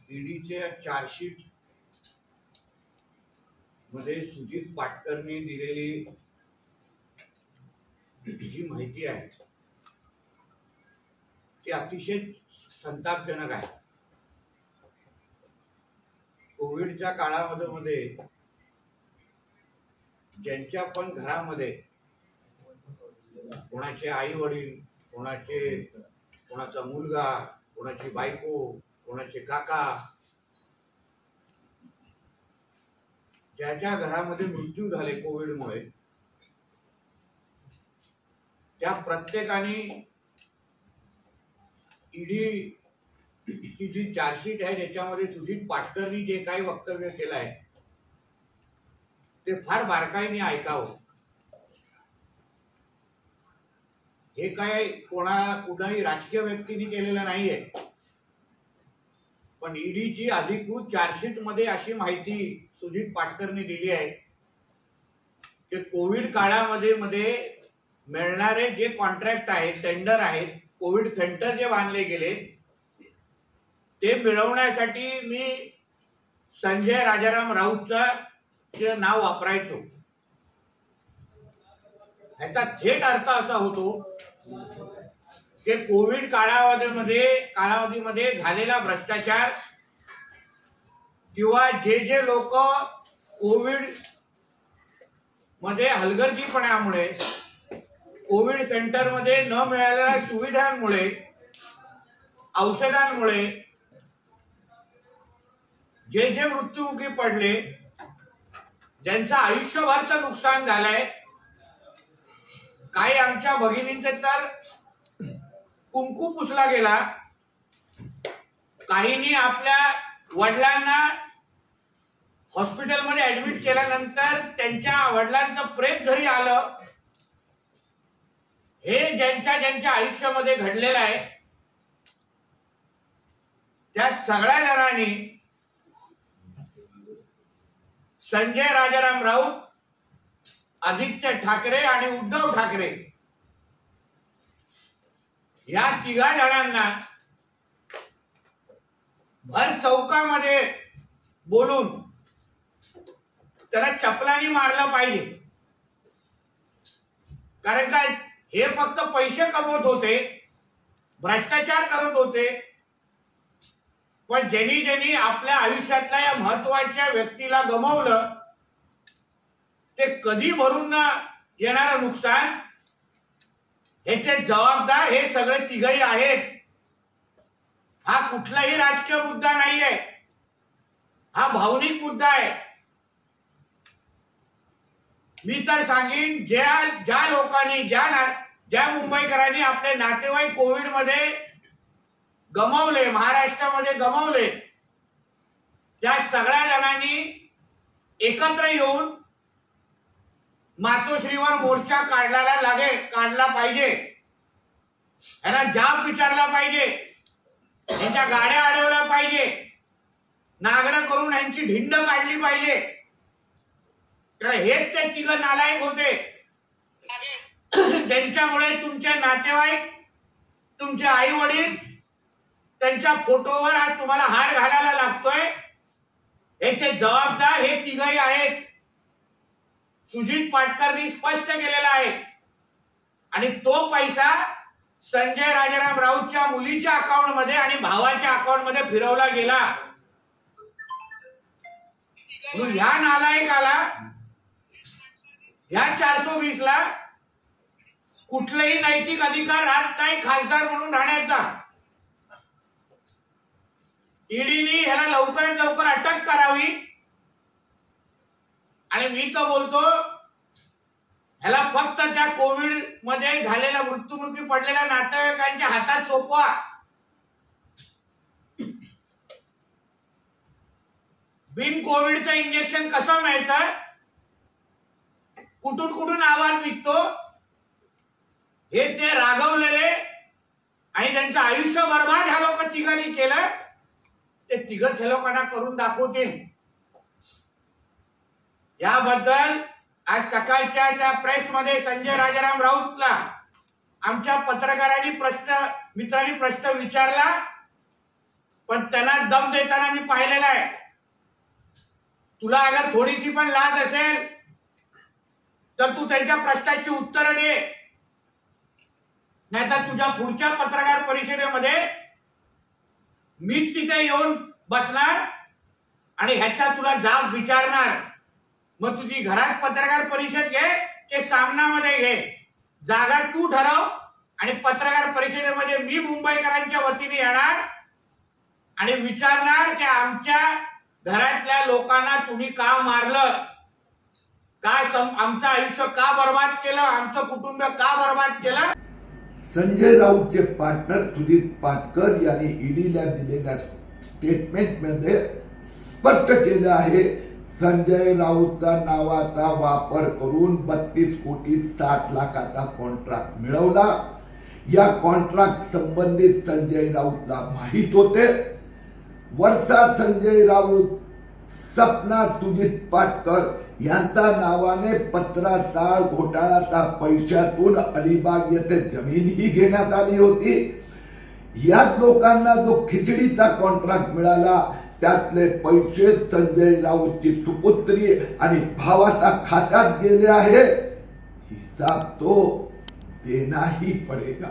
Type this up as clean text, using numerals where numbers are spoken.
ईडीच्या चार्जशीट मध्ये सुजित पाटकरनी दिलेली जी माहिती आहे ती अतिशय संतापजनक आहे। कोविडच्या काळामध्ये ज्यांच्या पण घरामध्ये कोणाचे आई वडील, कोणाचा मुलगा, कोणाची बायको, कोणाचे काका, ज्याच्या घरामध्ये मृत्यू झाले कोविडमुळे, त्या प्रत्येकाने ईडी ची जी चार्जशीट आहे त्याच्यामध्ये सुजित पाटकरनी जे काही वक्तव्य केलं आहे ते फार बारकाईने ऐकावं। हे काय कुणाही राजकीय व्यक्तीने केलेलं नाहीये, पण ईडीची अधिकृत चार्जशीट मध्ये अशी माहिती सुजित पाटकरनी दिली आहे की कोविड काळामध्ये मिळणारे जे कॉन्ट्रॅक्ट आहेत, टेंडर आहेत, कोविड सेंटर जे बांधले गेले ते मिळवण्यासाठी मी संजय राजाराम राऊतचं नाव वापरायचो। याचा थेट अर्थ असा होतो की कोविड कालावधीमध्ये झालेला भ्रष्टाचार किंवा जे लोक कोविड मध्ये हलगर्जीपणामुळे, कोविड सेंटर मध्ये न मिळालेल्या सुविधांमुळे, औषधांमुळे जे मृत्युमुखी पडले, ज्यांचं आयुष्यभरचं नुकसान झालंय, काही आमच्या भगिनींचे तर कुंकू पुसला गेला, काहींनी आपल्या वडिलांना हॉस्पिटलमध्ये ऍडमिट केल्यानंतर त्यांच्या वडिलांचं प्रेत घरी आलं। हे ज्यांच्या आयुष्यामध्ये घडलेलं आहे त्या सगळ्या जणांनी संजय राजाराम राऊत, आदित्य ठाकरे आणि उद्धव ठाकरे या तिघा जणांना भर चौकामध्ये बोलून त्याला चपलानी मारलं पाहिजे। कारण काय, हे फक्त पैसे कमवत होते, भ्रष्टाचार करत होते, पण ज्यांनी आपल्या आयुष्यातल्या या महत्वाच्या व्यक्तीला गमावलं ते कधी भरून न येणारं नुकसान ह्याचे जबाबदार हे सगळे तिघही आहेत। हा कुठलाही राजकीय मुद्दा नाहीये, हा भावनिक मुद्दा आहे। मी तर सांगेन, ज्या लोकांनी, ज्या मुंबईकरांनी आपले नातेवाईक कोविड मध्ये गमावले, महाराष्ट्रामध्ये गमावले, त्या सगळ्या जणांनी एकत्र येऊन मातोश्रीवर मोर्चा काढला पाहिजे, यांना जाब विचारला पाहिजे, यांच्या गाड्या अडवल्या पाहिजे, नागरं करून यांची ढिंड काढली पाहिजे। तर हेच ते तिघ नालायक होते त्यांच्यामुळे तुमचे नातेवाईक, तुमचे आई वडील, त्यांच्या फोटोवर आज तुम्हाला हार घालायला लागतोय। याचे जबाबदार हे तिघही आहेत। सुजित पाटकरनी स्पष्ट केलेला आहे आणि तो पैसा संजय राजाराम राऊतच्या मुलीच्या अकाउंट मध्ये आणि भावाच्या अकाउंट मध्ये फिरवला गेला। म्हणून ह्या नालायकाला, ह्या 420 ला कुठलाही नैतिक अधिकार राहत नाही खासदार म्हणून राहण्याचा। ईडीने ह्याला लवकरात लवकर अटक करावी आणि मी तर बोलतो ह्याला फक्त त्या कोविड मध्ये झालेल्या मृत्युमुखी पडलेल्या नातेवाईकांच्या हातात सोपवा। बिन कोविडचं इंजेक्शन कसं मिळतं, कुठून आवाज निघतो, हे ते रागवलेले आणि त्यांचं आयुष्य बर्बाद ह्या लोक तिघांनी केलं, ते तिघच हे लोकांना करून दाखवतील। याबद्दल आज सकाळच्या त्या प्रेस मध्ये संजय राजाराम राऊतला आमच्या पत्रकारांनी प्रश्न मित्रांनी प्रश्न विचारला, पण त्यांना दम देताना मी पाहिलेला आहे. तुला अगर थोडीशी पण लाज असेल तर तू त्यांच्या प्रश्नाची उत्तरं दे, नाहीतर तुझ्या पुढच्या पत्रकार परिषदेमध्ये मीच तिथे येऊन बसणार आणि ह्याचा तुला जाब विचारणार. मग तुझी घरात पत्रकार परिषद घे की सामनामध्ये घे, जागा तू ठरव. आणि पत्रकार परिषदेमध्ये मी मुंबईकरांच्या वतीने येणार आणि विचारणार की आमच्या घरातल्या लोकांना तुम्ही का मारलं, आमचं आयुष्य का बर्बाद केलं, आमचं कुटुंब का बर्बाद केलं. संजय राऊतचे पार्टनर सुजित पाटकर यांनी ईडीला दिलेल्या स्टेटमेंटमध्ये स्पष्ट केलं आहे, संजय राऊतचा नावाचा वापर करून 32 कोटी 60 लाखाचा कॉन्ट्रॅक्ट मिळवला. या कॉन्ट्रॅक्ट संबंधित संजय राऊतला माहित होते. वर्षा संजय राऊत, सपना सुजित पाटकर यांच्या नावाने पत्राचाळ घोटाळ्याचा पैशातून अलिबाग येथे जमीनही घेण्यात आली होती. याच लोकांना जो खिचडीचा कॉन्ट्रॅक्ट मिळाला त्यातले पैसे संजय राऊतची सुपुत्री आणि भावाच्या खात्यात गेले आहे. हिसाब तो देना ही पडेगा.